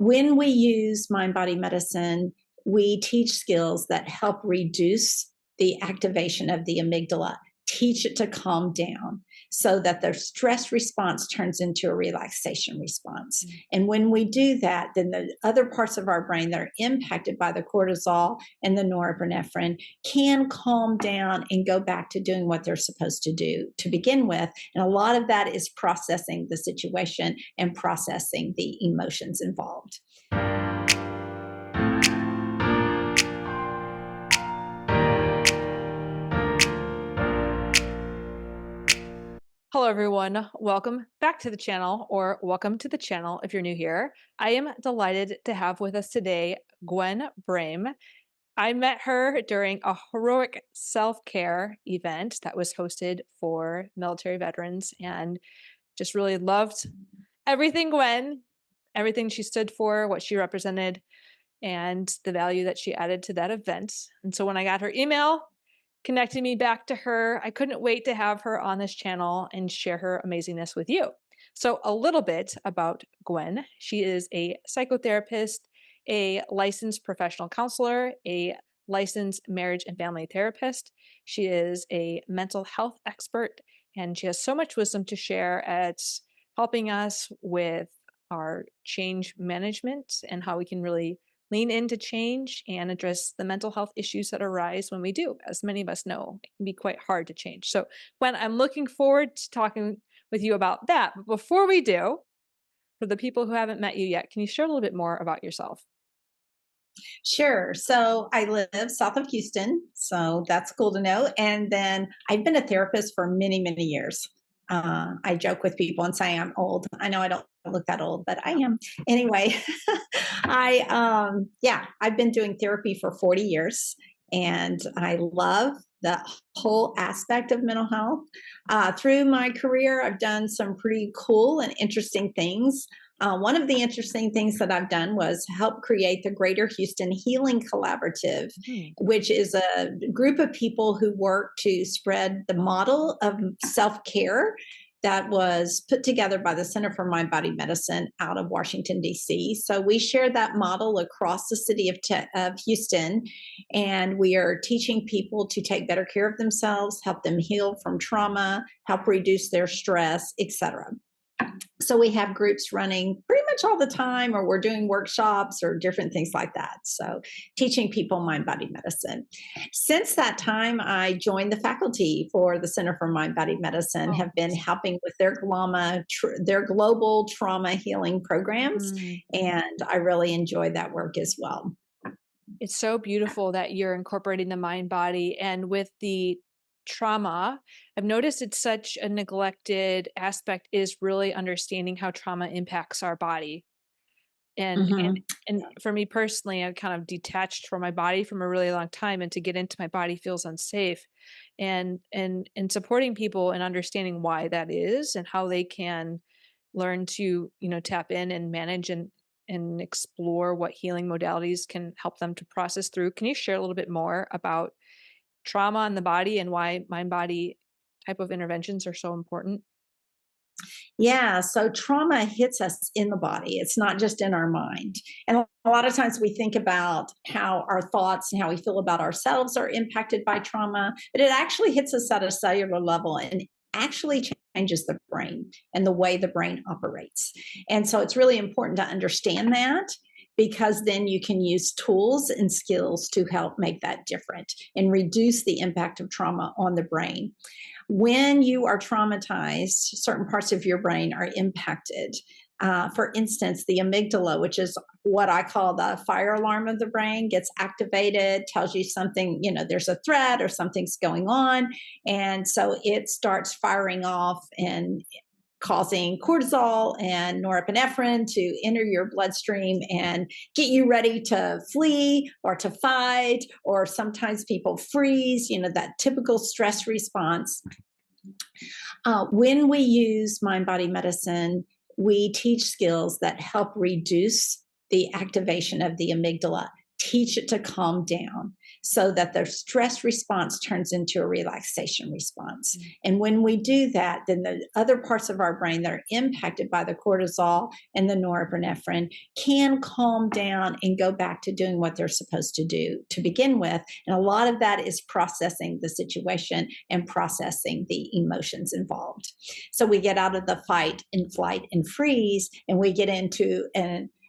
When we use mind body medicine, we teach skills that help reduce the activation of the amygdala, teach it to calm down so that the stress response turns into a relaxation response. And when we do that, then the other parts of our brain that are impacted by the cortisol and the norepinephrine can calm down and go back to doing what they're supposed to do to begin with. And a lot of that is processing the situation and processing the emotions involved. Hello, everyone. Welcome back to the channel, or welcome to the channel if you're new here. I am delighted to have with us today Gwen Brehm. I met her during a heroic self-care event that was hosted for military veterans and just really loved everything everything she stood for, what she represented, and the value that she added to that event. And so when I got her email connecting me back to her, I couldn't wait to have her on this channel and share her amazingness with you. So a little bit about Gwen. She is a psychotherapist, a licensed professional counselor, a licensed marriage and family therapist. She is a mental health expert, and she has so much wisdom to share at helping us with our change management and how we can really lean into change and address the mental health issues that arise when we do. As many of us know, it can be quite hard to change. So Gwen, I'm looking forward to talking with you about that. But before we do, for the people who haven't met you yet, can you share a little bit more about yourself? Sure. So I live south of Houston, so that's cool to know. And then I've been a therapist for many, many years. I joke with people and say I'm old. I know I don't look that old, but I am. Anyway, I've been doing therapy for 40 years, and I love the whole aspect of mental health. Through my career, I've done some pretty cool and interesting things. One of the interesting things that I've done was help create the Greater Houston Healing Collaborative, which is a group of people who work to spread the model of self care that was put together by the Center for Mind Body Medicine out of Washington, D.C. So we share that model across the city of Houston, and we are teaching people to take better care of themselves, help them heal from trauma, help reduce their stress, etc. So we have groups running pretty much all the time, or we're doing workshops or different things like that. So teaching people mind body medicine. Since that time, I joined the faculty for the Center for Mind Body Medicine, have been helping with their global trauma healing programs. And I really enjoy that work as well. It's so beautiful that you're incorporating the mind body, and with the trauma, I've noticed it's such a neglected aspect is really understanding how trauma impacts our body. And and Mhm. and for me personally, I've kind of detached from my body from a really long time, and to get into my body feels unsafe. And supporting people and understanding why that is and how they can learn to, tap in and manage and explore what healing modalities can help them to process through. Can you share a little bit more about trauma in the body and why mind body type of interventions are so important? Yeah, so trauma hits us in the body. It's not just in our mind. And a lot of times we think about how our thoughts and how we feel about ourselves are impacted by trauma, but it actually hits us at a cellular level and actually changes the brain and the way the brain operates. And so it's really important to understand that, because then you can use tools and skills to help make that different and reduce the impact of trauma on the brain. When you are traumatized, certain parts of your brain are impacted. For instance, the amygdala, which is what I call the fire alarm of the brain, gets activated, tells you something, there's a threat or something's going on. And so it starts firing off and causing cortisol and norepinephrine to enter your bloodstream and get you ready to flee or to fight, or sometimes people freeze, that typical stress response. When we use mind body medicine, we teach skills that help reduce the activation of the amygdala, teach it to calm down so that the stress response turns into a relaxation response. Mm. And when we do that, then the other parts of our brain that are impacted by the cortisol and the norepinephrine can calm down and go back to doing what they're supposed to do to begin with. And a lot of that is processing the situation and processing the emotions involved. So we get out of the fight and flight and freeze, and we get into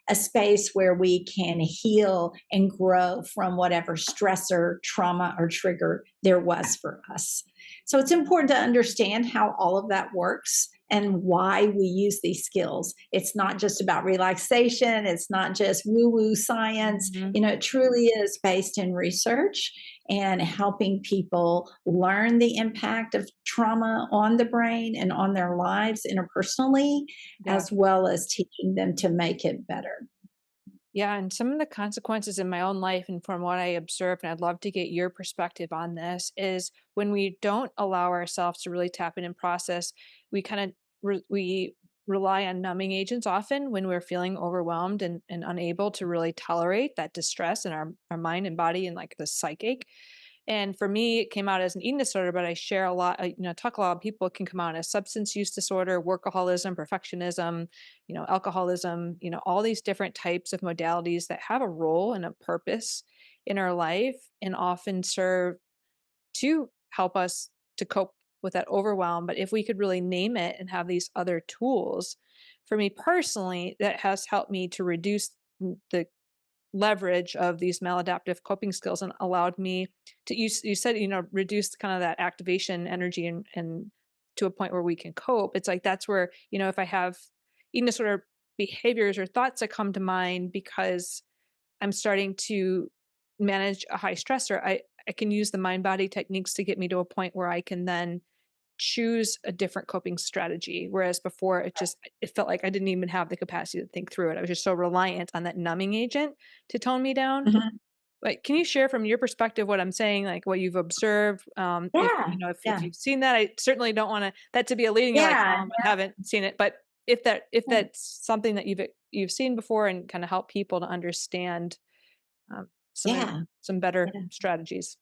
a space where we can heal and grow from whatever stressor, trauma, or trigger there was for us. So it's important to understand how all of that works and why we use these skills. It's not just about relaxation, it's not just woo woo science. Mhm. It truly is based in research and helping people learn the impact of trauma on the brain and on their lives interpersonally, Yeah. as well as teaching them to make it better. Yeah, and some of the consequences in my own life and from what I observed, and I'd love to get your perspective on this, is when we don't allow ourselves to really tap in and process, we kind of we rely on numbing agents often when we're feeling overwhelmed and unable to really tolerate that distress in our mind and body and like the psychic. And for me, it came out as an eating disorder, but I share a lot, talk a lot of people, it can come out as substance use disorder, workaholism, perfectionism, alcoholism, all these different types of modalities that have a role and a purpose in our life and often serve to help us to cope with that overwhelm. But if we could really name it and have these other tools, for me personally, that has helped me to reduce the leverage of these maladaptive coping skills and allowed me to you said reduce kind of that activation energy and to a point where we can cope. It's like that's where if I have eating disorder behaviors or thoughts that come to mind because I'm starting to manage a high stressor, I can use the mind body techniques to get me to a point where I can then choose a different coping strategy. Whereas before it felt like I didn't even have the capacity to think through it. I was just so reliant on that numbing agent to tone me down. Mhm. Like, can you share from your perspective what I'm saying, like what you've observed? If Yeah, if yeah, you've seen that, I certainly don't want that to be a leading you like, yeah, I haven't seen it. But if yeah, that's something that you've seen before and kind of help people to understand um, some of- yeah, some better yeah. strategies.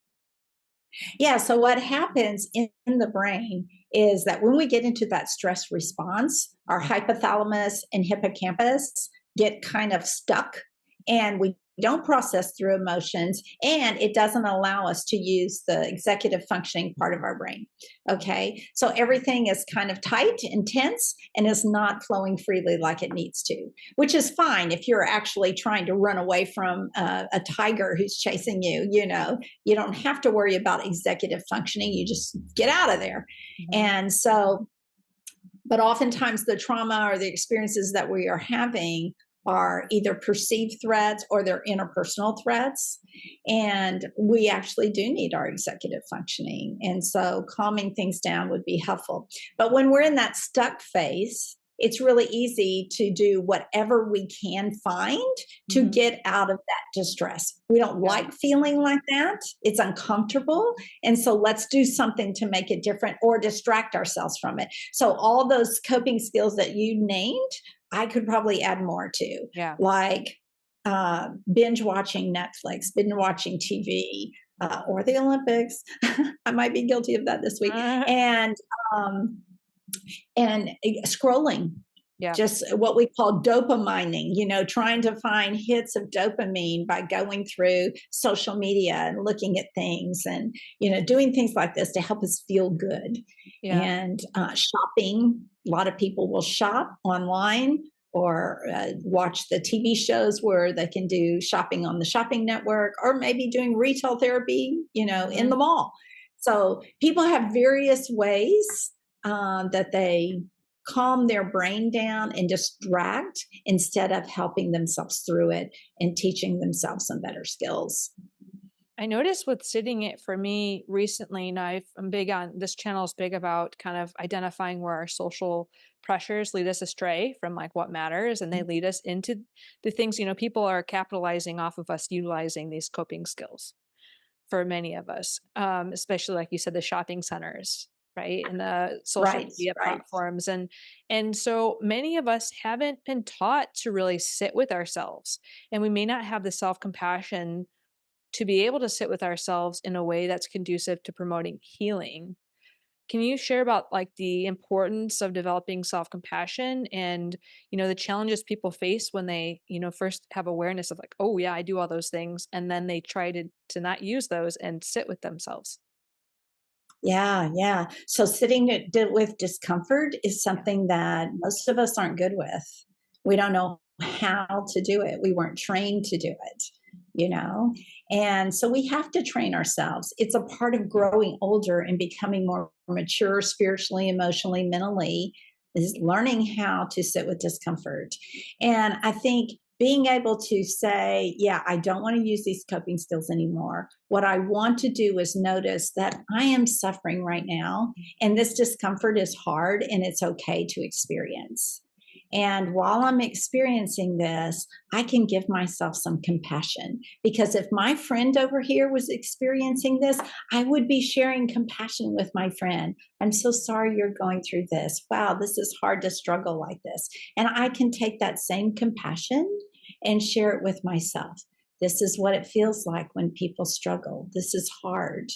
Yeah, so what happens in the brain is that when we get into that stress response, our hypothalamus and hippocampus get kind of stuck and we don't process through emotions and it doesn't allow us to use the executive functioning part of our brain. Okay, so everything is kind of tight and tense and is not flowing freely like it needs to, which is fine if you're actually trying to run away from a tiger who's chasing you. You don't have to worry about executive functioning. You just get out of there. Mhm. And so, but oftentimes the trauma or the experiences that we are having are either perceived threats or they're interpersonal threats. And we actually do need our executive functioning. And so calming things down would be helpful. But when we're in that stuck phase, it's really easy to do whatever we can find to Mhm. get out of that distress. We don't Yeah. like feeling like that. It's uncomfortable. And so let's do something to make it different or distract ourselves from it. So all those coping skills that you named, I could probably add more to, Yeah. like binge watching Netflix, binge watching TV, or the Olympics. I might be guilty of that this week, and um, scrolling, Yeah. just what we call dopamining, trying to find hits of dopamine by going through social media and looking at things and, doing things like this to help us feel good. Yeah. And shopping, a lot of people will shop online or watch the TV shows where they can do shopping on the shopping network or maybe doing retail therapy, in Mhm. the mall. So people have various ways that they calm their brain down and distract instead of helping themselves through it and teaching themselves some better skills. I noticed with sitting it for me recently, I'm big on this channel is big about kind of identifying where our social pressures lead us astray from like what matters and they lead us into the things, people are capitalizing off of us utilizing these coping skills for many of us, especially like you said, the shopping centers. right? And the social Right, media right. platforms. And so many of us haven't been taught to really sit with ourselves. And we may not have the self-compassion to be able to sit with ourselves in a way that's conducive to promoting healing. Can you share about like the importance of developing self-compassion and, the challenges people face when they, first have awareness of like, oh yeah, I do all those things, and then they try to not use those and sit with themselves? Yeah, yeah. So sitting with discomfort is something that most of us aren't good with. We don't know how to do it. We weren't trained to do it, you know? And so we have to train ourselves. It's a part of growing older and becoming more mature spiritually, emotionally, mentally, is learning how to sit with discomfort. And I think being able to say, yeah, I don't want to use these coping skills anymore. What I want to do is notice that I am suffering right now, and this discomfort is hard, and it's okay to experience. And while I'm experiencing this, I can give myself some compassion, because if my friend over here was experiencing this, I would be sharing compassion with my friend. I'm so sorry you're going through this. Wow, this is hard to struggle like this. And I can take that same compassion and share it with myself. This is what it feels like when people struggle. This is hard.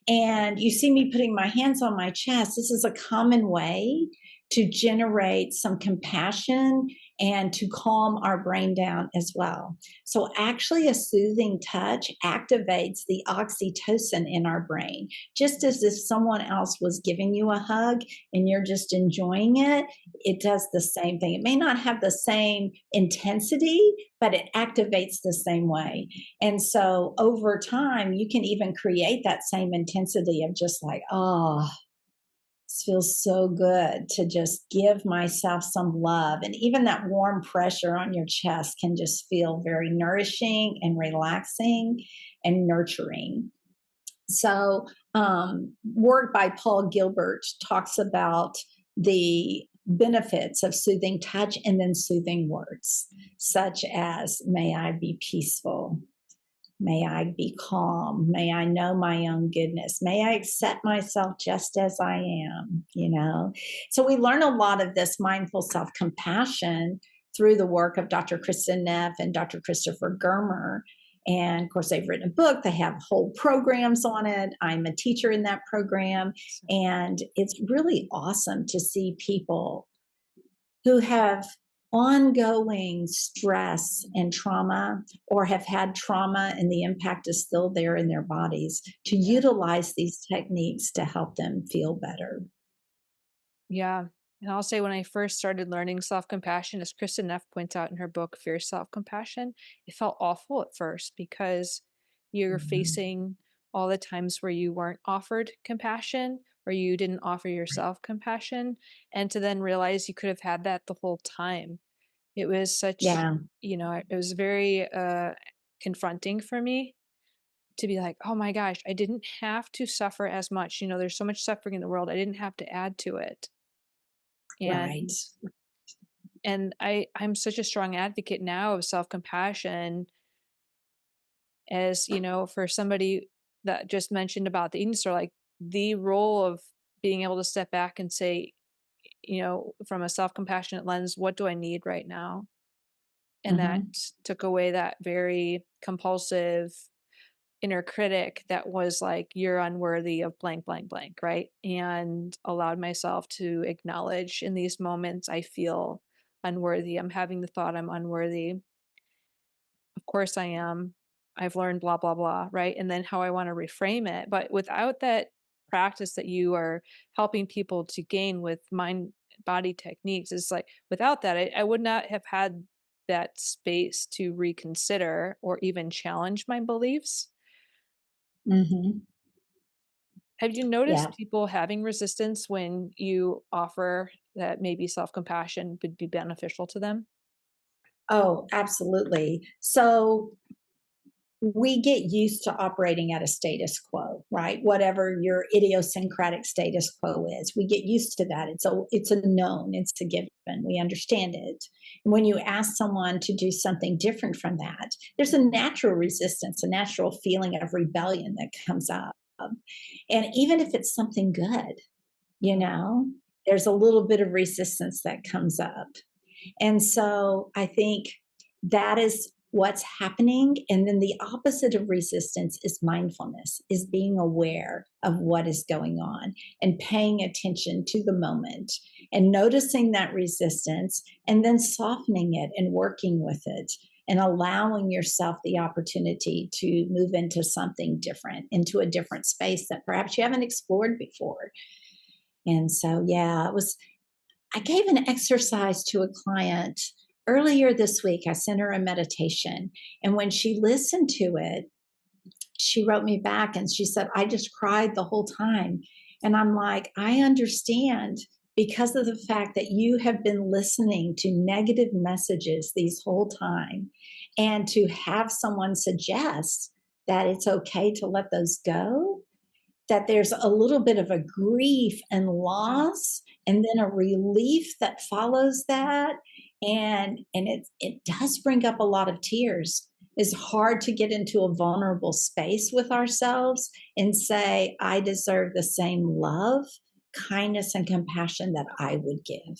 And you see me putting my hands on my chest. This is a common way to generate some compassion and to calm our brain down as well. So, actually, a soothing touch activates the oxytocin in our brain, just as if someone else was giving you a hug and you're just enjoying it. It does the same thing. It may not have the same intensity, but it activates the same way. And so over time, you can even create that same intensity of just like, oh, this feels so good to just give myself some love. And even that warm pressure on your chest can just feel very nourishing and relaxing and nurturing. So, work by Paul Gilbert talks about the benefits of soothing touch and then soothing words, such as, may I be peaceful, may I be calm. May I know my own goodness. May I accept myself just as I am. So we learn a lot of this mindful self compassion through the work of Dr. Kristen Neff and Dr. Christopher Germer. And of course, they've written a book, they have whole programs on it. I'm a teacher in that program. And it's really awesome to see people who have ongoing stress and trauma, or have had trauma and the impact is still there in their bodies, to Yeah. utilize these techniques to help them feel better. Yeah. And I'll say when I first started learning self compassion, as Kristen Neff points out in her book, Fierce Self Compassion, it felt awful at first because you're Mhm. facing all the times where you weren't offered compassion or you didn't offer yourself compassion. And to then realize you could have had that the whole time. It was such, Yeah. it was very confronting for me to be like, oh my gosh, I didn't have to suffer as much. There's so much suffering in the world. I didn't have to add to it. Right. And I'm such a strong advocate now of self-compassion as, for somebody that just mentioned about the eating disorder, like the role of being able to step back and say, from a self-compassionate lens, what do I need right now? And that Hmm. took away that very compulsive inner critic that was like, you're unworthy of blank, blank, blank, right? And allowed myself to acknowledge in these moments, I feel unworthy. I'm having the thought I'm unworthy. Of course I am. I've learned blah, blah, blah, right? And then how I want to reframe it. But without that practice that you are helping people to gain with mind body techniques, it's like without that, I would not have had that space to reconsider or even challenge my beliefs. Hmm. Have you Yeah. noticed people having resistance when you offer that maybe self-compassion would be beneficial to them? Oh, absolutely. So we get used to operating at a status quo, right? Whatever your idiosyncratic status quo is, we get used to that. It's a known, it's a given. We understand it. And when you ask someone to do something different from that, there's a natural resistance, a natural feeling of rebellion that comes up. And even if it's something good, you know, there's a little bit of resistance that comes up. And so I think that is what's happening. And then the opposite of resistance is mindfulness, is being aware of what is going on and paying attention to the moment and noticing that resistance and then softening it and working with it and allowing yourself the opportunity to move into something different, into a different space that perhaps you haven't explored before. And so, yeah, I gave an exercise to a client earlier this week. I sent her a meditation. And when she listened to it, she wrote me back and she said, I just cried the whole time. And I'm like, I understand because of the fact that you have been listening to negative messages these whole time and to have someone suggest that it's okay to let those go, that there's a little bit of a grief and loss and then a relief that follows that, and it does bring up a lot of tears. It's hard to get into a vulnerable space with ourselves and say, I deserve the same love, kindness, and compassion that I would give.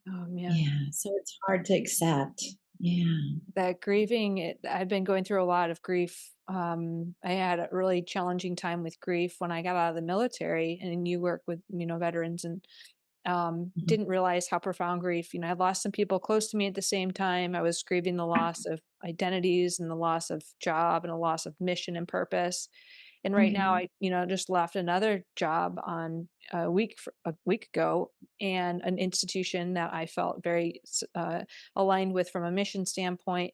Oh man. Yeah, so it's hard to accept. Yeah. That grieving, I've been going through a lot of grief. I had a really challenging time with grief when I got out of the military, and you work with, veterans, and Mhm. didn't realize how profound grief, I lost some people close to me at the same time. I was grieving the loss of identities and the loss of job and a loss of mission and purpose. And right now Mhm. I, just left another job on a week ago, and an institution that I felt very aligned with from a mission standpoint.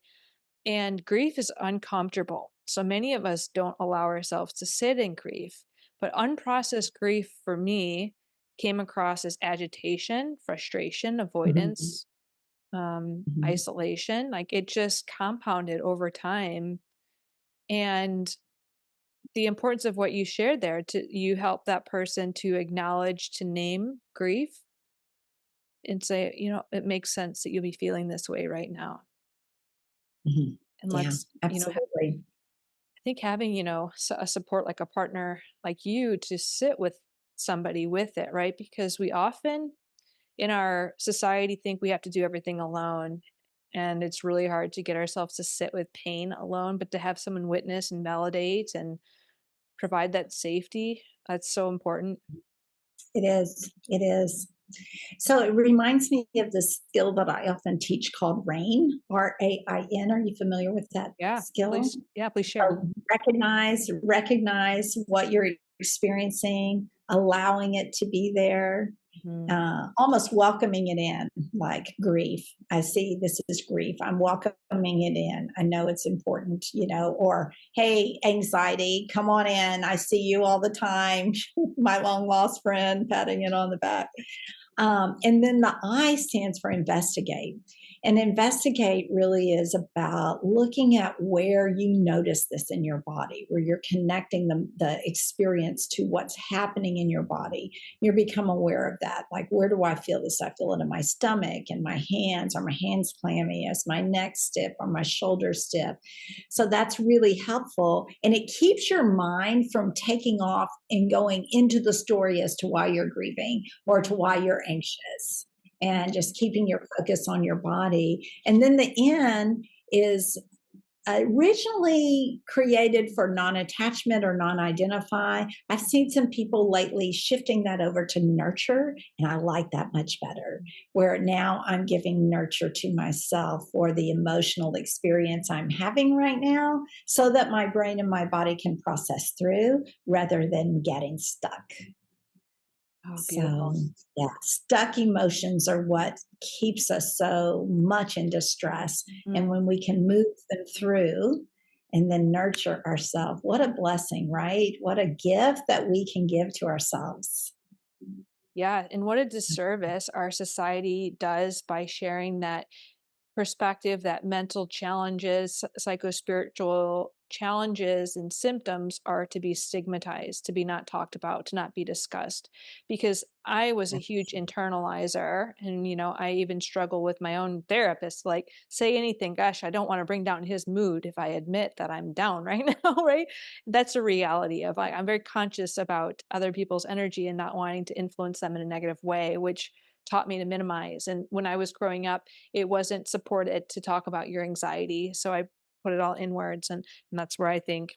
And grief is uncomfortable. So many of us don't allow ourselves to sit in grief. But unprocessed grief for me came across as agitation, frustration, Mhm. avoidance, Mhm. isolation. Like it just compounded over time. And the importance of what you shared there, to you help that person to acknowledge, to name grief and say, it makes sense that you'll be feeling this way right now. Mhm. And Yeah, let's, absolutely. I think having, a support like a partner like you to sit with somebody with it, right? Because we often in our society think we have to do everything alone. And it's really hard to get ourselves to sit with pain alone, but to have someone witness and validate and provide that safety, that's so important. It is. It is. So it reminds me of the skill that I often teach called RAIN, RAIN. Are you familiar with that Yeah, skill? please share. Recognize what you're experiencing, allowing it to be there, Mhm. almost welcoming it in, like grief. I see this is grief. I'm welcoming it in. I know it's important, or hey, anxiety, come on in. I see you all the time. My long lost friend, patting it on the back. And then the I stands for investigate. And investigate really is about looking at where you notice this in your body, where you're connecting the experience to what's happening in your body. You become aware of that. Like, where do I feel this? I feel it in my stomach, in my hands. Are my hands clammy? Is my neck stiff? Are my shoulders stiff? So that's really helpful. And it keeps your mind from taking off and going into the story as to why you're grieving or to why Mhm. you're anxious, and just keeping your focus on your body. And then the N is originally created for non attachment or non identify. I've seen some people lately shifting that over to nurture, and I like that much better. Where now I'm giving nurture to myself for the emotional experience I'm having right now so that my brain and my body can process through rather than getting stuck. Oh, So, beautiful. yeah, stuck emotions are what keeps us so much in distress. And Mm. when we can move them through and then nurture ourselves, what a blessing, right? What a gift that we can give to ourselves. Yeah, and what a disservice our society does by sharing that perspective that mental challenges, psychospiritual challenges, and symptoms are to be stigmatized, to be not talked about, to not be discussed. Because I was a huge internalizer, and I even struggle with my own therapist. Like, say anything, gosh, I don't want to bring down his mood if I admit that I'm down right now, right? That's a reality of like I'm very conscious about other people's energy and not wanting to influence them in a negative way, which taught me to minimize. And when I was growing up, it wasn't supported to talk about your anxiety. So I put it all inwards. And that's where I think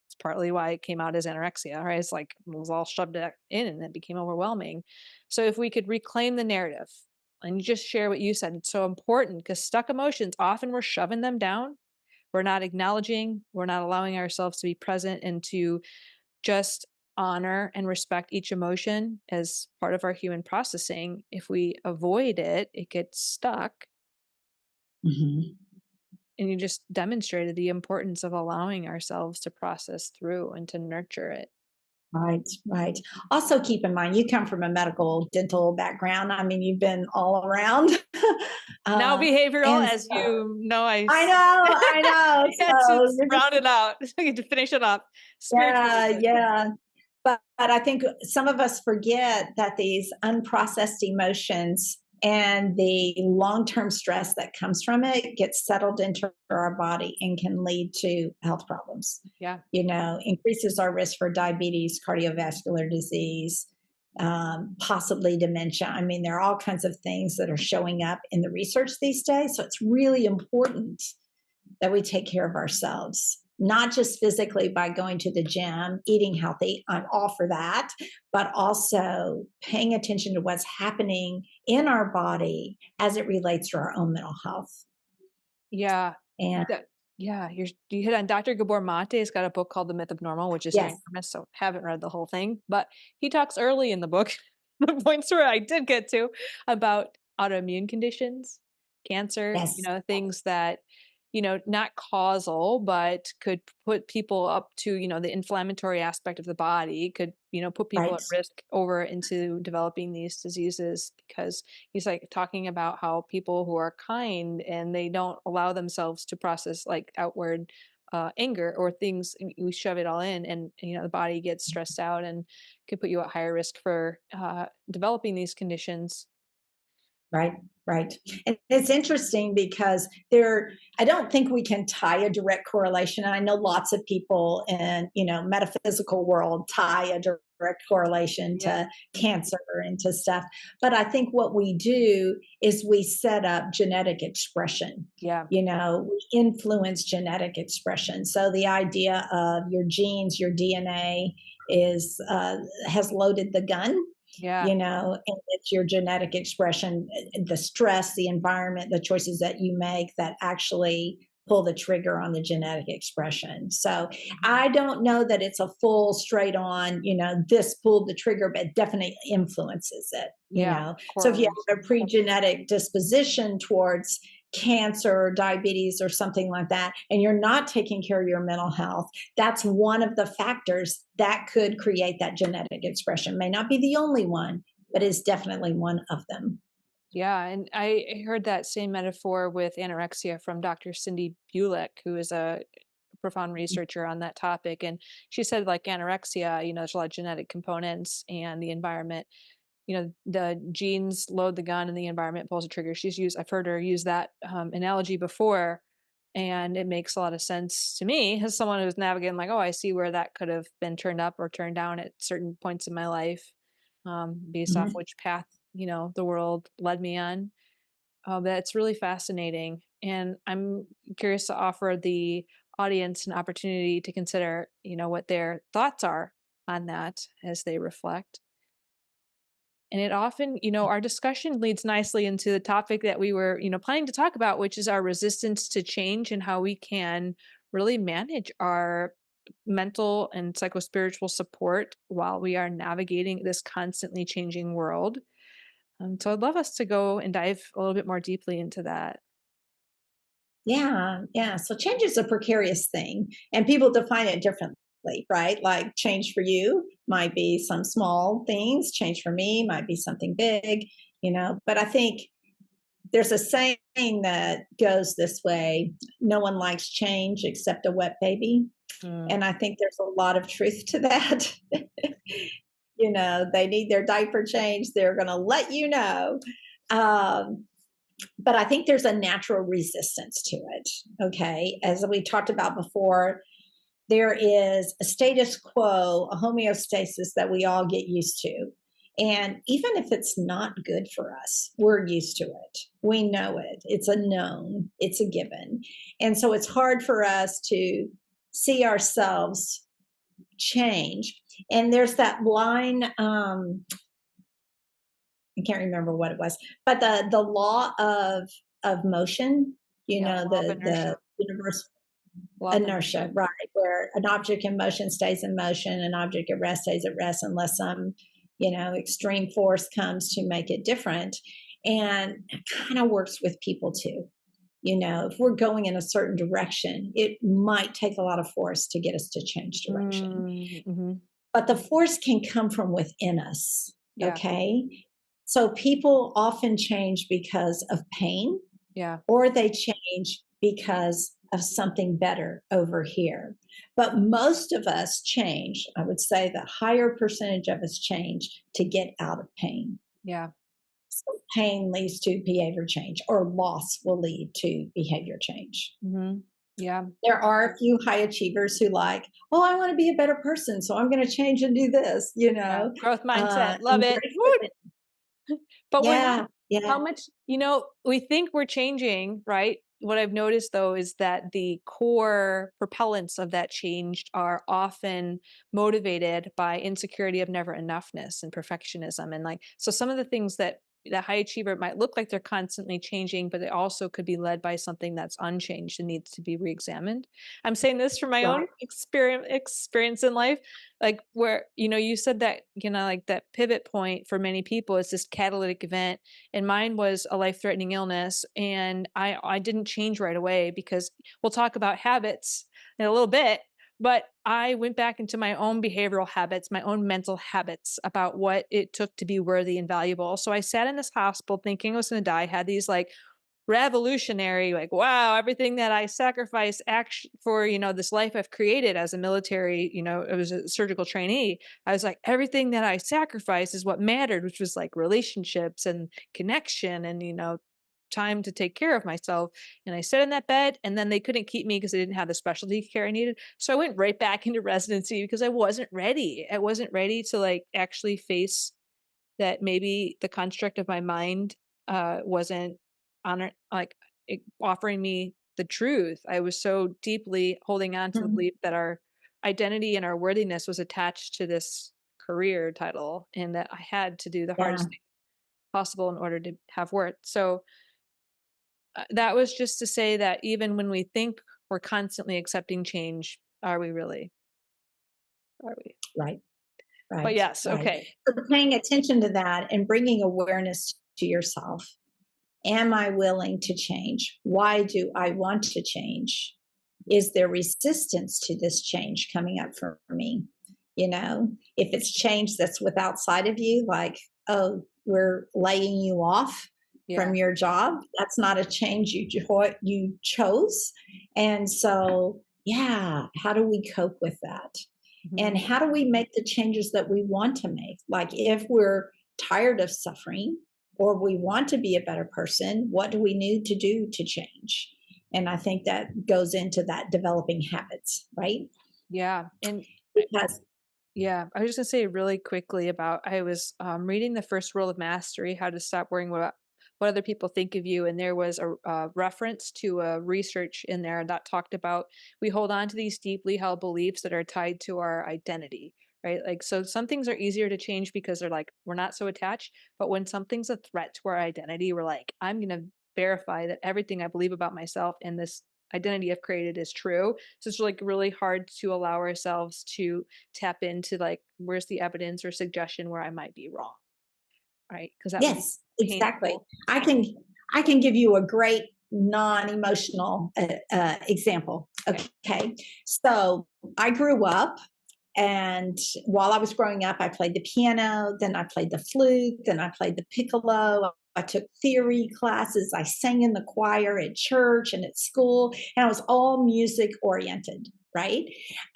it's partly why it came out as anorexia, right? It's like it was all shoved in and it became overwhelming. So if we could reclaim the narrative and you just share what you said, it's so important because stuck emotions, often we're shoving them down. We're not acknowledging, we're not allowing ourselves to be present and to just honor and respect each emotion as part of our human processing. If we avoid it, it gets stuck. Mhm. And you just demonstrated the importance of allowing ourselves to process through and to nurture it. Right, right. Also, keep in mind, you come from a medical dental background. I mean, you've been all around. Now uh, behavioral, and as so, you know, I know, I know. I had to So you're just, round it out to finish it up spiritually. yeah, But yeah. But I think some of us forget that these unprocessed emotions and the long-term stress that comes from it gets settled into our body and can lead to health problems. yeah, Increases our risk for diabetes, cardiovascular disease, possibly dementia. I mean, there are all kinds of things that are showing up in the research these days. So it's really important that we take care of ourselves, not just physically by going to the gym, eating healthy. I'm all for that, but also paying attention to what's happening in our body as it relates to our own mental health. yeah. And That yeah, you hit on Dr. Gabor Mate's got a book called The Myth of Normal, which is yes, ginormous, so haven't read the whole thing, but he talks early in the book, the points where I did get to, about autoimmune conditions, cancer, yes, things that, not causal, but could put people up to, the inflammatory aspect of the body, could, put people right, at risk over into developing these diseases because he's like talking about how people who are kind and they don't allow themselves to process like outward anger or things, we shove it all in, and the body gets stressed out and could put you at higher risk for developing these conditions. right, right. And it's interesting because I don't think we can tie a direct correlation. And I know lots of people in, metaphysical world tie a direct correlation Yeah, to cancer and to stuff. But I think what we do is we set up genetic expression. yeah, We influence genetic expression. So the idea of your genes, your DNA has loaded the gun, yeah. and it's your genetic expression, the stress, the environment, the choices that you make that actually pull the trigger on the genetic expression. So I don't know that it's a full straight on, this pulled the trigger, but it definitely influences it. Yeah, So if you correlates. have a pre-genetic disposition towards cancer, diabetes, or something like that, and you're not taking care of your mental health, that's one of the factors that could create that genetic expression. May not be the only one, but is definitely one of them. Yeah, and I heard that same metaphor with anorexia from Dr. Cindy Bulick, who is a profound researcher on that topic. And she said, like anorexia, there's a lot of genetic components and the environment. The genes load the gun and the environment pulls the trigger. I've heard her use that analogy before, and it makes a lot of sense to me as someone who's navigating, like, oh, I see where that could have been turned up or turned down at certain points in my life, based off Mhm. which path, the world led me on. That's really fascinating. And I'm curious to offer the audience an opportunity to consider, what their thoughts are on that as they reflect. And it often, our discussion leads nicely into the topic that we were, planning to talk about, which is our resistance to change and how we can really manage our mental and psychospiritual support while we are navigating this constantly changing world. So I'd love us to go and dive a little bit more deeply into that. Yeah, yeah. So change is a precarious thing, and people define it differently, right? Like change for you might be some small things, change for me might be something big. But I think there's a saying that goes this way: no one likes change except a wet baby. Mm. And I think there's a lot of truth to that. They need their diaper changed, they're going to let you know. Um, but I think there's a natural resistance to it. Okay. As we talked about before, there is a status quo, a homeostasis that we all get used to. And even if it's not good for us, we're used to it. We know it. It's a known, it's a given. And so it's hard for us to see ourselves change. And there's that line, I can't remember what it was, but the law of motion, Yeah, law of the inertia. universal Law of inertia, inertia. right? Where an object in motion stays in motion, an object at rest stays at rest, unless some, extreme force comes to make it different. And it kind of works with people too. If we're going in a certain direction, it might take a lot of force to get us to change direction. Mm-hmm. But the force can come from within us. Yeah. Okay. So people often change because of pain, Yeah. or they change because of something better over here. But most of us change, I would say the higher percentage of us change to get out of pain. Yeah. So pain leads to behavior change, or loss will lead to behavior change. Mm-hmm. Yeah. There are a few high achievers who oh, I want to be a better person, so I'm going to change and do this, Yeah. Growth mindset. Love it. embrace Woo! it. But we're not. Yeah, yeah, How much, we think we're changing, right? What I've noticed though is that the core propellants of that change are often motivated by insecurity of never enoughness and perfectionism. And so some of the things that the high achiever might look like they're constantly changing, but they also could be led by something that's unchanged and needs to be re-examined. I'm saying this from my own right. experience in life, like where, you said that, like that pivot point for many people is this catalytic event, and mine was a life-threatening illness. And I didn't change right away, because we'll talk about habits in a little bit, but I went back into my own behavioral habits, my own mental habits about what it took to be worthy and valuable. So I sat in this hospital thinking I was going to die, had these revolutionary, wow, everything that I sacrificed for, this life I've created as a military, it was a surgical trainee. I was like, everything that I sacrificed is what mattered, which was relationships and connection and, time to take care of myself. And I sat in that bed, and then they couldn't keep me because they didn't have the specialty care I needed. So I went right back into residency because I wasn't ready. I wasn't ready to actually face that maybe the construct of my mind wasn't honor offering me the truth. I was so deeply holding on to the Mhm. belief that our identity and our worthiness was attached to this career title, and that I had to do the Yeah, hardest thing possible in order to have worth. So that was just to say that even when we think we're constantly accepting change, are we really? Are we? right, But right, yes, right. okay. So paying attention to that and bringing awareness to yourself. Am I willing to change? Why do I want to change? Is there resistance to this change coming up for me? If it's change that's with outside of you, like, oh, we're laying you off Yeah. from your job, that's not a change you chose. And so, yeah, how do we cope with that? And Mhm. how do we make the changes that we want to make? Like, if we're tired of suffering, or we want to be a better person, what do we need to do to change? And I think that goes into that developing habits, right? Yeah. And Because yeah, I was just gonna say really quickly about I was reading the first rule of mastery, how to stop worrying about what other people think of you, and there was a reference to a research in there that talked about we hold on to these deeply held beliefs that are tied to our identity, right? So some things are easier to change because they're we're not so attached, but when something's a threat to our identity, we're like, I'm gonna verify that everything I believe about myself and this identity I've created is true. So it's really hard to allow ourselves to tap into where's the evidence or suggestion where I might be wrong, right? Because that would be yes, exactly. painful. I can give you a great non-emotional example. Okay. Okay, so I grew up, and while I was growing up, I played the piano, then I played the flute, then I played the piccolo. I took theory classes. I sang in the choir at church and at school, and I was all music oriented, right?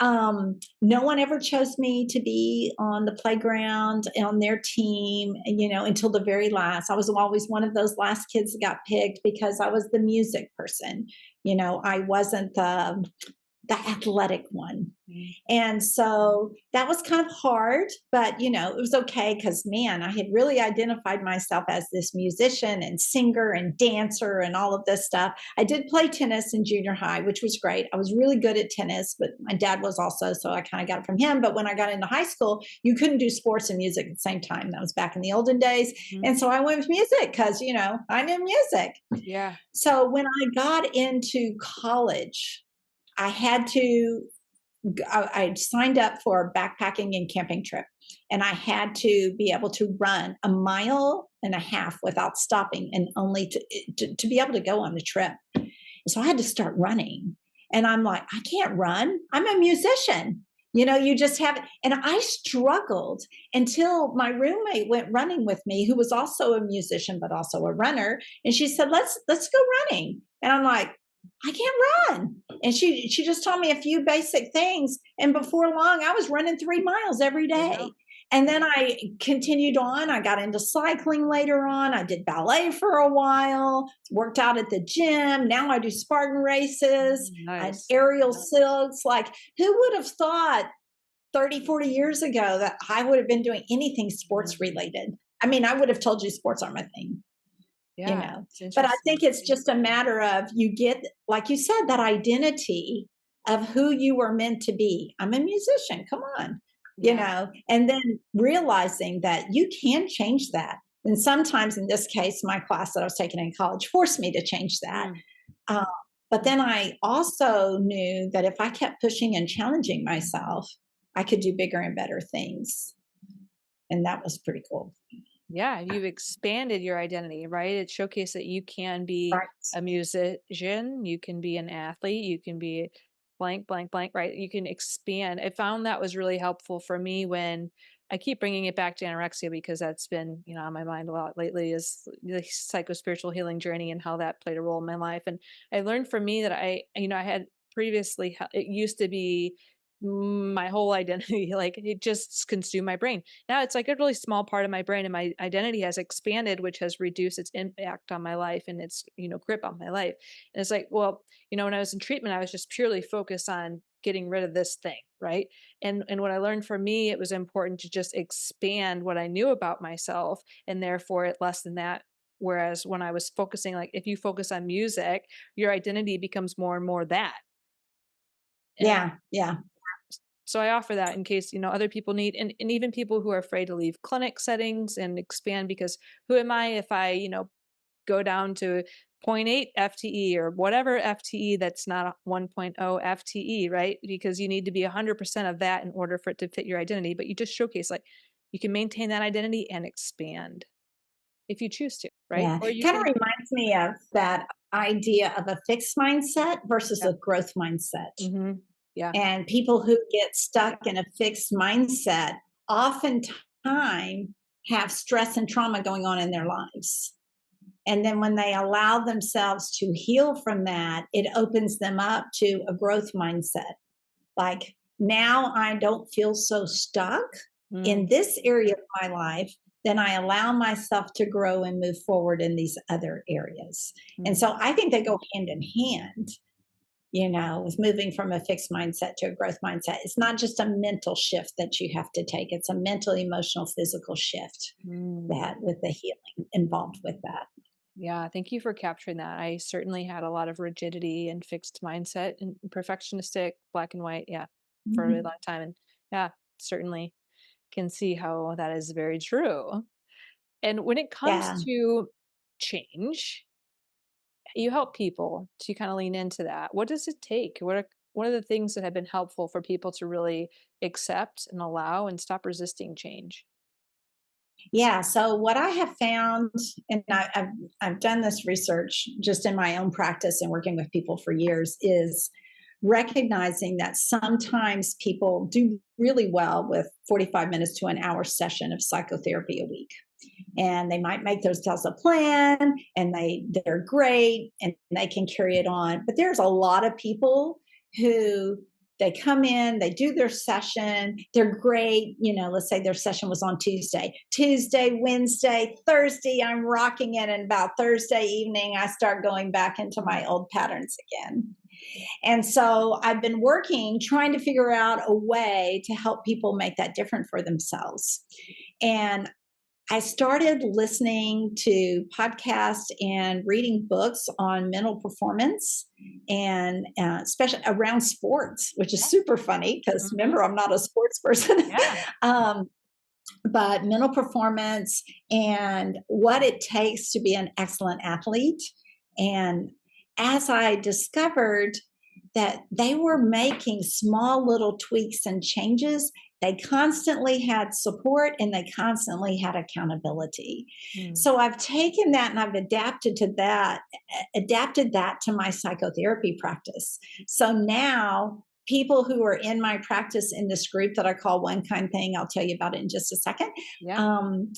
No one ever chose me to be on the playground on their team, until the very last. I was always one of those last kids that got picked because I was the music person. I wasn't the athletic one. Mm. And so that was kind of hard, but it was okay because, man, I had really identified myself as this musician and singer and dancer and all of this stuff. I did play tennis in junior high, which was great. I was really good at tennis, but my dad was also, so I kind of got it from him. But when I got into high school, you couldn't do sports and music at the same time. That was back in the olden days. Mhm. And so I went with music because, I knew music. Yeah. So when I got into college, I had to I signed up for a backpacking and camping trip, and I had to be able to run a mile and a half without stopping, and only to be able to go on the trip. And so I had to start running, and I'm like, I can't run. I'm a musician. You just have it. And I struggled until my roommate went running with me, who was also a musician but also a runner, and she said, "Let's go running." And I'm like, I can't run. And she just taught me a few basic things. And before long, I was running 3 miles every There you go. day. And then I continued on. I got into cycling later on. I did ballet for a while, worked out at the gym. Now I do Spartan races, I Nice. aerial silks. Like, who would have thought 30, 40 years ago that I would have been doing anything sports Mhm. related? I mean, I would have told you sports aren't my thing you Yeah, know it's but I interesting. think it's just a matter of, you get, like you said, that identity of who you were meant to be. I'm a musician, come on. Yeah. And then realizing that you can change that. And sometimes, in this case, my class that I was taking in college forced me to change that. Mm. uh, but then I also knew that if I kept pushing and challenging myself, I could do bigger and better things, and that was pretty cool. Yeah, you've expanded your identity, right? It showcased that you can be Right. a musician, you can be an athlete, you can be blank, blank, blank, right? You can expand. I found that was really helpful for me when I keep bringing it back to anorexia because that's been, on my mind a lot lately is the psycho-spiritual healing journey and how that played a role in my life. And I learned for me that I had previously, it used to be my whole identity, like it just consumed my brain. Now it's like a really small part of my brain, and my identity has expanded, which has reduced its impact on my life and its, grip on my life. And it's like, well, when I was in treatment, I was just purely focused on getting rid of this thing, right? And what I learned for me, it was important to just expand what I knew about myself, and therefore it lessened that. Whereas when I was focusing, like if you focus on music, your identity becomes more and more that. And Yeah, yeah. so I offer that in case, other people need, and even people who are afraid to leave clinic settings and expand, because who am I if I, go down to zero point 0.8 FTE or whatever FTE that's not a 1.0 FTE, right? Because you need to be 100% of that in order for it to fit your identity. But you just showcase, like, you can maintain that identity and expand if you choose to, right? Yeah, Or you kind of can, reminds me of that idea of a fixed mindset versus yeah. a growth mindset. Yeah. And people who get stuck in a fixed mindset oftentimes have stress and trauma going on in their lives. And then when they allow themselves to heal from that, it opens them up to a growth mindset. Like, now I don't feel so stuck Mm, in this area of my life, then I allow myself to grow and move forward in these other areas. And mm. so I think they go hand in hand, with moving from a fixed mindset to a growth mindset. It's not just a mental shift that you have to take, it's a mental, emotional, physical shift, Mm. that with the healing involved with that. Yeah, thank you for capturing that. I certainly had a lot of rigidity and fixed mindset and perfectionistic, black and white, yeah, for a really Mhm. long time. And yeah, certainly can see how that is very true. And when it comes Yeah. to change, you help people to kind of lean into that. What does it take? What are the things that have been helpful for people to really accept and allow and stop resisting change? Yeah. So what I have found, and I've done this research just in my own practice and working with people for years, is recognizing that sometimes people do really well with 45 minutes to an hour session of psychotherapy a week. And they might make themselves a plan and they're great and they can carry it on. But there's a lot of people who they come in, they do their session, they're great. Let's say their session was on Tuesday, Wednesday, Thursday, I'm rocking it. And about Thursday evening, I start going back into my old patterns again. And so I've been working, trying to figure out a way to help people make that different for themselves. And I started listening to podcasts and reading books on mental performance and especially around sports, which is Yeah. super funny because Hmm. remember, I'm not a sports person. Yeah. um, but mental performance and what it takes to be an excellent athlete. And as I discovered that they were making small little tweaks and changes, they constantly had support and they constantly had accountability. Mm. So I've taken that and I've adapted that to my psychotherapy practice. So now people who are in my practice in this group that I call One Kind Thing, I'll tell you about it in just a second. Yeah. Um,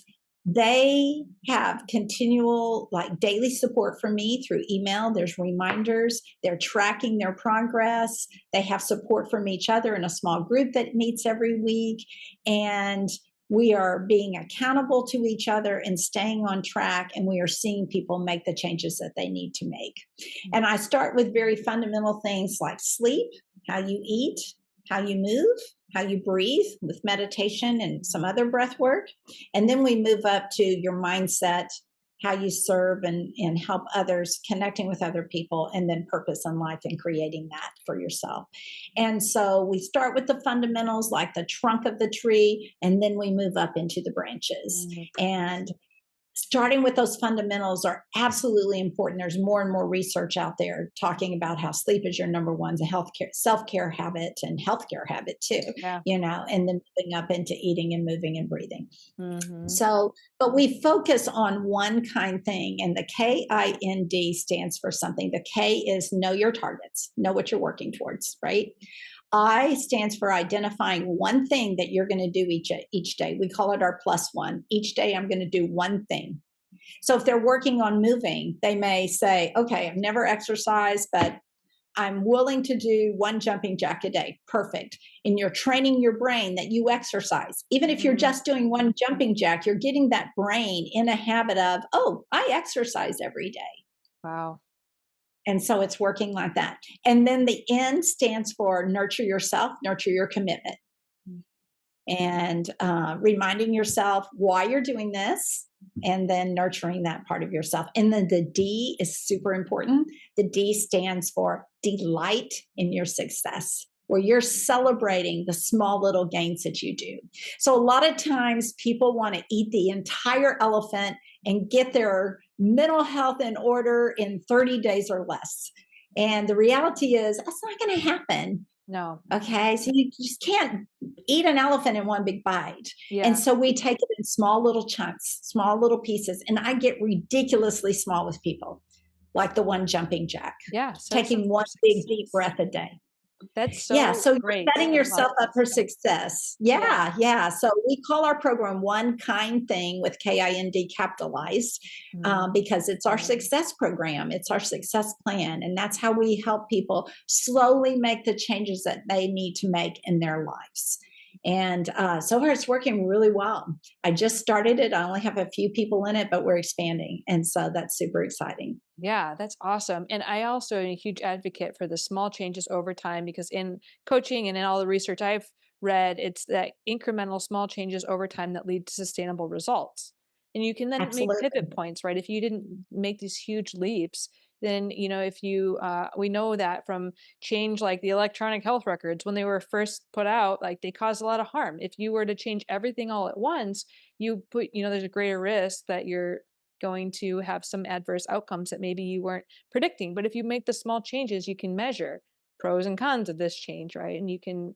they have continual, like daily support from me through email. There's reminders. They're tracking their progress. They have support from each other in a small group that meets every week. And we are being accountable to each other and staying on track. And we are seeing people make the changes that they need to make. And I start with very fundamental things like sleep, how you eat, how you move, how you breathe with meditation and some other breath work. And then we move up to your mindset, how you serve and help others, connecting with other people, and then purpose in life and creating that for yourself. And so we start with the fundamentals like the trunk of the tree, and then we move up into the branches. Mm. And starting with those fundamentals are absolutely important. There's more and more research out there talking about how sleep is your number one healthcare, self-care habit and healthcare habit too, Yeah. and then moving up into eating and moving and breathing. Hmm. So, but we focus on one kind thing, and the KIND stands for something. The K is know your targets, know what you're working towards, right? I stands for identifying one thing that you're going to do each day. We call it our plus one. Each day, I'm going to do one thing. So if they're working on moving, they may say, "Okay, I've never exercised, but I'm willing to do one jumping jack a day." Perfect. And you're training your brain that you exercise. Even if you're Mm. just doing one jumping jack, you're getting that brain in a habit of, "Oh, I exercise every day." Wow. And so it's working like that. And then the N stands for nurture yourself, nurture your commitment, Mm. and reminding yourself why you're doing this, and then nurturing that part of yourself. And then the D is super important. The D stands for delight in your success, where you're celebrating the small little gains that you do. So a lot of times people want to eat the entire elephant and get their mental health in order in 30 days or less. And the reality is that's not going to happen. No. Okay, so you just can't eat an elephant in one big bite. And Yeah. so we take it in small little chunks, small little pieces. And I get ridiculously small with people, like the one jumping jack, Yeah. Set us up taking for one big deep success. breath a day. That's Yeah, so so you're great. setting I love yourself up this. for success. Yeah. Yeah, yeah. So we call our program One Kind Thing with KIND capitalized, Mm. because it's our success program, it's our success plan. And that's how we help people slowly make the changes that they need to make in their lives. And so far, it's working really well. I just started it. I only have a few people in it, but we're expanding. And so that's super exciting. Yeah, that's awesome. And I also am a huge advocate for the small changes over time because in coaching and in all the research I've read, it's that incremental small changes over time that lead to sustainable results. And you can then make pivot Absolutely. points, right? If you didn't make these huge leaps, then, if you, we know that from change like the electronic health records, when they were first put out, like they caused a lot of harm. If you were to change everything all at once, there's a greater risk that you're going to have some adverse outcomes that maybe you weren't predicting. But if you make the small changes, you can measure pros and cons of this change, right? And you can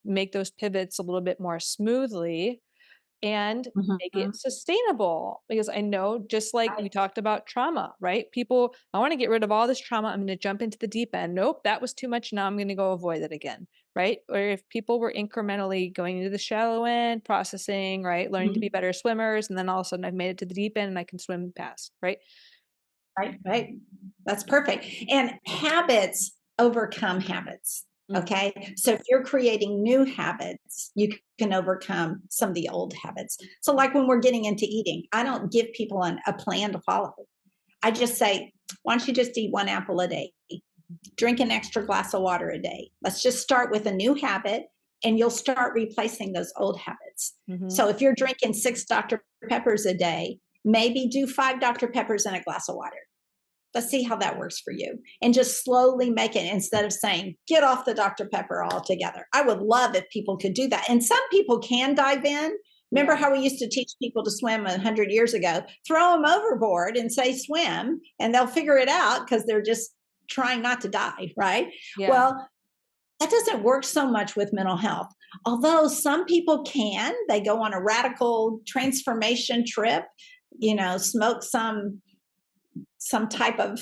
make those pivots a little bit more smoothly. and make it Mhm. sustainable. Because I know, just like we Right. talked about trauma, right? People, I want to get rid of all this trauma. I'm going to jump into the deep end. Nope, that was too much. Now I'm going to go avoid it again, right? Or if people were incrementally going into the shallow end, processing, right? Learning to be Mhm. better swimmers. And then all of a sudden I've made it to the deep end and I can swim past, right? Right, right. That's perfect. And habits overcome habits. Mm, Okay. So if you're creating new habits, you can overcome some of the old habits. So, like when we're getting into eating, I don't give people a plan to follow. I just say, why don't you just eat one apple a day? Drink an extra glass of water a day. Let's just start with a new habit and you'll start replacing those old habits. mhm. So if you're drinking 6 Dr. Peppers a day, maybe do 5 Dr. Peppers in a glass of water. Let's see how that works for you. And just slowly make it instead of saying, get off the Dr. Pepper altogether. I would love if people could do that. And some people can dive in. Remember Yeah. how we used to teach people to swim 100 years ago? Throw them overboard and say swim, and they'll figure it out because they're just trying not to die, right? Yeah. Well, that doesn't work so much with mental health. Although some people can, they go on a radical transformation trip, smoke some type of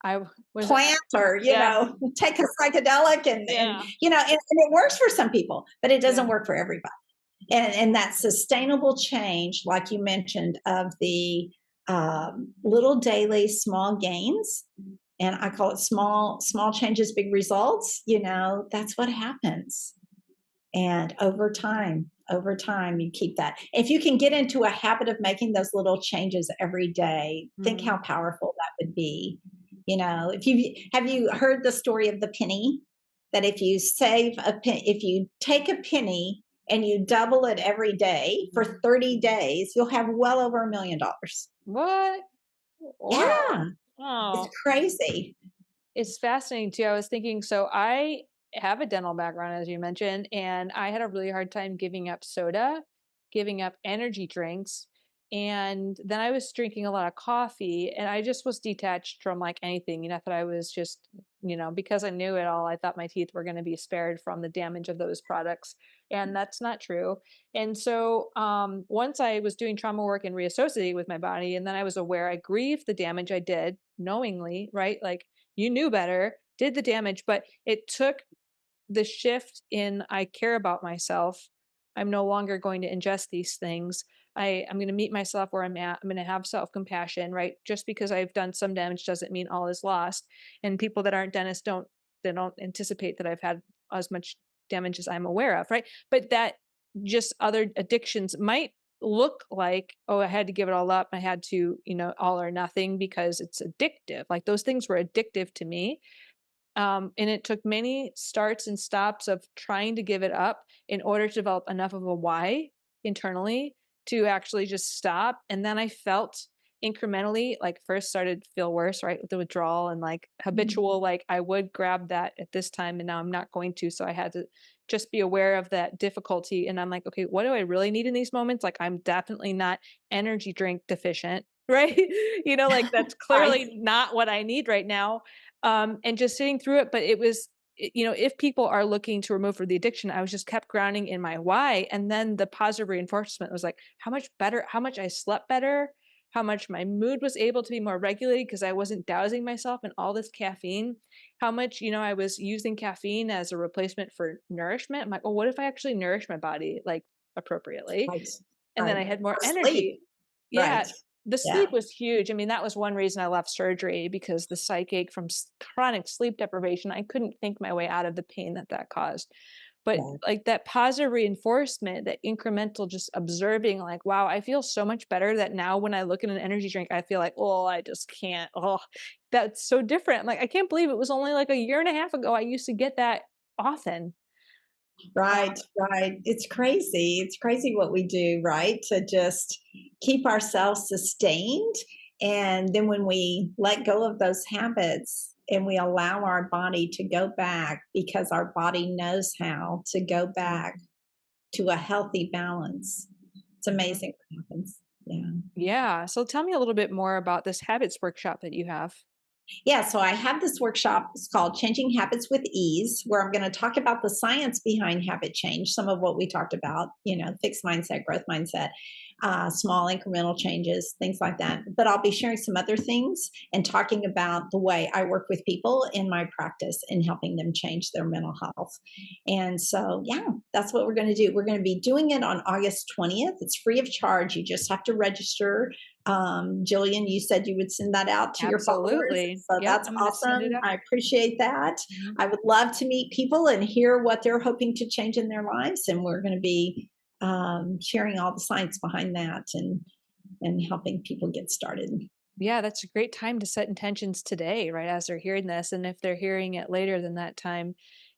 I was, plant or yeah. take a psychedelic and Yeah. and it works for some people, but it Yeah. doesn't work for everybody. And that sustainable change, like you mentioned, of the little daily small gains, and I call it small changes big results, that's what happens. And over time you keep that. If you can get into a habit of making those little changes every day, think Mhm. how powerful that would be. If you heard the story of the penny, that if you take a penny and you double it every day for Mhm. 30 days, you'll have well over $1 million. What? Wow. Yeah, it's Oh, crazy. it's fascinating too. I was thinking, so I have a dental background, as you mentioned, and I had a really hard time giving up soda, giving up energy drinks. And then I was drinking a lot of coffee, and I just was detached from like anything. You know, that I was just, because I knew it all, I thought my teeth were going to be spared from the damage of those products. And that's not true. And so once I was doing trauma work and reassociating with my body, and then I was aware I grieved the damage I did knowingly, right? Like, you knew better, did the damage, but it took the shift in I care about myself. I'm no longer going to ingest these things. I'm going to meet myself where I'm at. I'm going to have self compassion, right? Just because I've done some damage doesn't mean all is lost. And people that aren't dentists they don't anticipate that I've had as much damage as I'm aware of, right? But that just other addictions might look like, oh, I had to give it all up. I had to, all or nothing because it's addictive. Like those things were addictive to me, and it took many starts and stops of trying to give it up in order to develop enough of a why internally to actually just stop. And then I felt incrementally, like, first started to feel worse, right? With the withdrawal and like habitual, like I would grab that at this time and now I'm not going to. So I had to just be aware of that difficulty. And I'm like, okay, what do I really need in these moments? Like, I'm definitely not energy drink deficient. Right. Like that's Right. clearly not what I need right now, and just sitting through it. But it was, if people are looking to remove for the addiction, I was just kept grounding in my why. And then the positive reinforcement was like how much better, how much I slept better, how much my mood was able to be more regulated because I wasn't dousing myself in all this caffeine, how much, I was using caffeine as a replacement for nourishment. I'm like, well, what if I actually nourish my body like appropriately? Right. And then Right. I had more Or sleep. energy. Yeah, Right. the Yeah. sleep was huge. I mean, that was one reason I left surgery, because the psychache from chronic sleep deprivation, I couldn't think my way out of the pain that caused. But Yeah. like that positive reinforcement, that incremental, just observing, like, wow, I feel so much better that now when I look at an energy drink, I feel like, oh, I just can't. Oh, that's so different. I'm like, I can't believe it was only like a year and a half ago I used to get that often. Right, right. It's crazy. It's crazy what we do, right? To just keep ourselves sustained. And then when we let go of those habits and we allow our body to go back, because our body knows how to go back to a healthy balance, it's Mhm. amazing what happens. Yeah. Yeah. So tell me a little bit more about this habits workshop that you have. Yeah, so I have this workshop. It's called Changing Habits with Ease, where I'm going to talk about the science behind habit change, some of what we talked about, fixed mindset, growth mindset, small incremental changes, things like that. But I'll be sharing some other things and talking about the way I work with people in my practice and helping them change their mental health. And so, yeah, that's what we're going to do. We're going to be doing it on August 20th. It's free of charge. You just have to register. Jillian, you said you would send that out to your followers. Absolutely. So Yep, that's I'm gonna send it awesome. out. I appreciate that. Mhm. I would love to meet people and hear what they're hoping to change in their lives. And we're going to be sharing all the science behind that and helping people get started. Yeah, that's a great time to set intentions today, right, as they're hearing this, and if they're hearing it later than that time,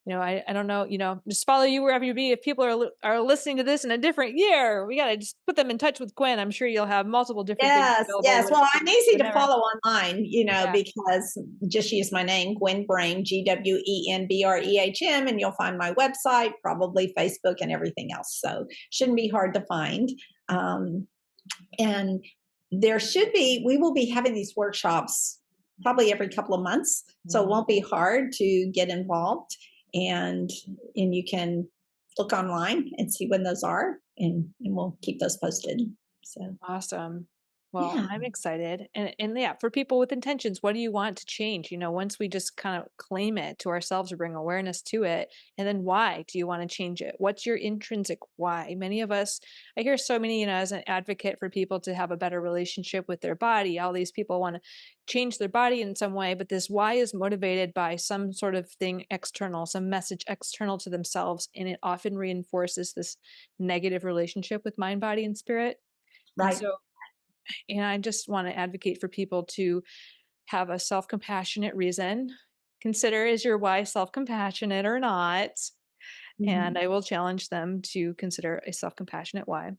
I don't know, just follow you wherever you be. If people are listening to this in a different year, we gotta just put them in touch with Gwen. I'm sure you'll have multiple different things Yes, available yes. Well, I'm easy to whenever. follow online, Yeah, because just use my name, Gwen Brehm, GwenBrehm, and you'll find my website, probably Facebook and everything else. So shouldn't be hard to find. Um, and we will be having these workshops probably every couple of months. So it mhm. won't be hard to get involved, and and you can look online and see when those are, and we'll keep those posted. So Awesome. Well, yeah. I'm excited. And yeah, for people with intentions, what do you want to change? Once we just kind of claim it to ourselves or bring awareness to it, and then why do you want to change it? What's your intrinsic why? Many of us, I hear so many, as an advocate for people to have a better relationship with their body, all these people want to change their body in some way, but this why is motivated by some sort of thing external, some message external to themselves, and it often reinforces this negative relationship with mind, body, and spirit. And Right. so, I just want to advocate for people to have a self compassionate reason. Consider, is your why self compassionate or not? And Mhm. I will challenge them to consider a self compassionate why.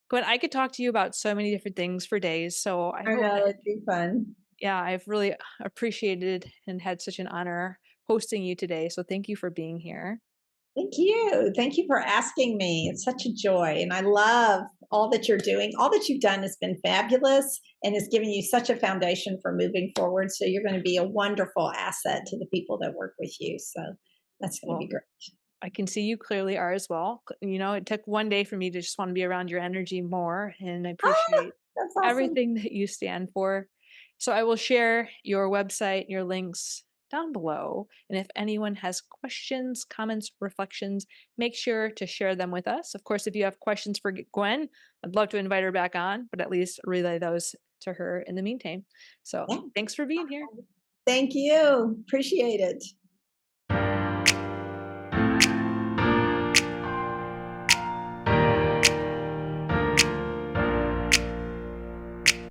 But I could talk to you about so many different things for days. So I I hope know that, it'd be fun. yeah, I've really appreciated and had such an honor hosting you today. So thank you for being here. Thank you. Thank you for asking me. It's such a joy. And I love all that you're doing. All that you've done has been fabulous and has given you such a foundation for moving forward. So you're going to be a wonderful asset to the people that work with you. So that's going to be Well, great. I can see you clearly are as well. It took one day for me to just want to be around your energy more, and I Ah, appreciate that's awesome. everything that you stand for. So I will share your website, your links down below. And if anyone has questions, comments, reflections, make sure to share them with us. Of course, if you have questions for Gwen, I'd love to invite her back on, but at least relay those to her in the meantime. So Yeah. thanks for being here. Thank you. Appreciate it.